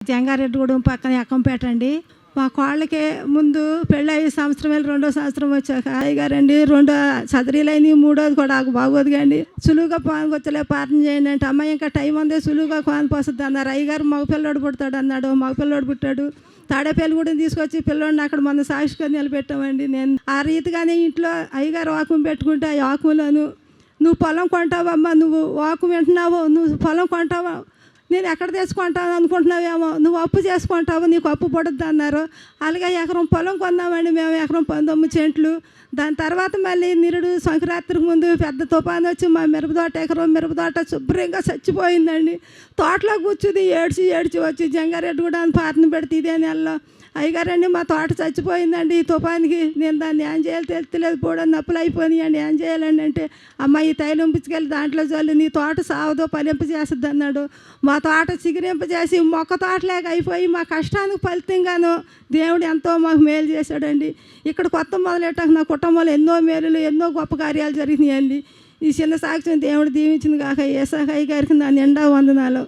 జంగారెడ్డిగూడెం పక్కన ఎక్కంపేట అండి. మా కోళ్ళకి ముందు పెళ్ళి 5 సంవత్సరం వెళ్ళి 2వ సంవత్సరం వచ్చాక అయ్యగారండి 2 సదరీలైనవి 3వది కూడా బాగోదు కండి. సులువుగా పానికి వచ్చలే ప్రార్థన చేయండి అంటే అమ్మాయి ఇంకా టైం ఉంది సులువుగా పానికి వస్తుంది అన్నారు. అయ్యగారు మగపిల్లడు పుడతాడు అన్నాడు. మగపిల్లడు పుట్టాడు. తాడేపల్లి కూడా తీసుకొచ్చి పిల్లోడిని అక్కడ మన సాక్షిగా నిలబెట్టామండి. నేను ఆ రీతిగానే ఇంట్లో అయ్యగారు వాకం పెట్టుకుంటే ఆ వాకంలోను నువ్వు పొలం కొంటావమ్మా, నువ్వు వాకం వింటున్నావు, నువ్వు పొలం కొంటావా, నేను ఎక్కడ తెచ్చుకుంటాను అనుకుంటున్నావేమో, నువ్వు అప్పు చేసుకుంటావు, నీకు అప్పు పడుద్ది అన్నారు. అలాగే ఎకరం పొలం కొన్నామండి మేము, ఎకరం 19 సెంట్లు. దాని తర్వాత మళ్ళీ నిరుడు సంక్రాంతికి ముందు పెద్ద తుఫాను వచ్చి మా మిరపతోట ఎకరం మిరపతోట శుభ్రంగా చచ్చిపోయిందండి. తోటలో కూర్చుని ఏడ్చి వచ్చి జంగారెడ్డిగూడెం అని పాటను పెడితే ఇదే నెలలో అయ్యగారండి మా తోట చచ్చిపోయిందండి ఈ తుఫానికి, నేను దాన్ని ఏం చేయాలి తెలుస్తలేదు, పోవడం నప్పులు అయిపోయినాయండి, ఏం చేయాలండి అంటే అమ్మాయి తైలం పిచ్చుకెళ్ళి దాంట్లో చల్లు నీ తోట సావదో ఫలింప చేస్తుంది అన్నాడు. మా తోట చిగురింప చేసి మొక్క తోటలేక అయిపోయి మా కష్టానికి ఫలితంగాను దేవుడు ఎంతో మాకు మేలు చేశాడండి. ఇక్కడ కొత్త మొదలెట్టాక నా కుటుంబంలో ఎన్నో మేలులు ఎన్నో గొప్ప కార్యాలు జరిగినాయండి. ఈ చిన్న సాక్ష్యం దేవుడు దీవించింది కాక ఏసాక అయ్య గారికి నా నిండా వందనాలు.